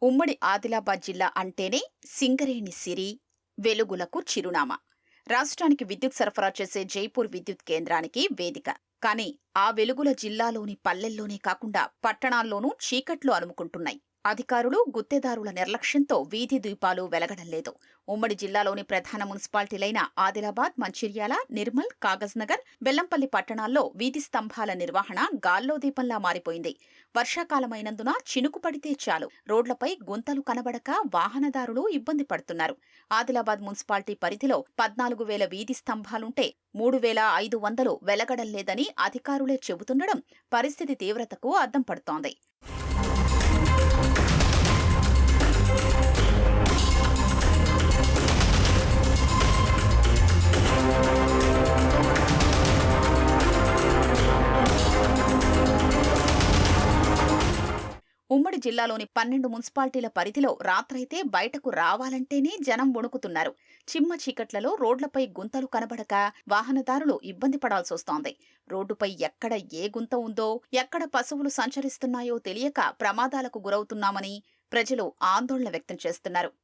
ఉమ్మడి ఆదిలాబాద్ జిల్లా అంటేనే సింగరేణి సిరి, వెలుగులకు చిరునామా. రాష్ట్రానికి విద్యుత్ సరఫరా చేసే జైపూర్ విద్యుత్ కేంద్రానికి వేదిక. కానీ ఆ వెలుగుల జిల్లాలోని పల్లెల్లోనే కాకుండా పట్టణాల్లోనూ చీకట్లు అలుముకుంటున్నాయి. అధికారులు, గుత్తేదారుల నిర్లక్ష్యంతో వీధి దీపాలు వెలగడం లేదు. ఉమ్మడి జిల్లాలోని ప్రధాన మున్సిపాలిటీలైన ఆదిలాబాద్, మంచిర్యాల, నిర్మల్, కాగజ్నగర్, బెల్లంపల్లి పట్టణాల్లో వీధి స్తంభాల నిర్వహణ గాల్లో దీపంలా మారిపోయింది. వర్షాకాలమైనందున చినుకు పడితే చాలు రోడ్లపై గుంతలు కనబడక వాహనదారులు ఇబ్బంది పడుతున్నారు. ఆదిలాబాద్ మున్సిపాలిటీ పరిధిలో 14,000 వీధి స్తంభాలుంటే 3,500 వెలగడం లేదని అధికారులే చెబుతుండడం పరిస్థితి తీవ్రతకు అద్దం పడుతోంది. ఉమ్మడి జిల్లాలోని 12 మున్సిపాలిటీల పరిధిలో రాత్రైతే బయటకు రావాలంటేనే జనం వణుకుతున్నారు. చిమ్మ చీకట్లలో రోడ్లపై గుంతలు కనబడక వాహనదారులు ఇబ్బంది పడాల్సొస్తోంది. రోడ్డుపై ఎక్కడ ఏ గుంత ఉందో, ఎక్కడ పశువులు సంచరిస్తున్నాయో తెలియక ప్రమాదాలకు గురవుతున్నామని ప్రజలు ఆందోళన వ్యక్తం చేస్తున్నారు.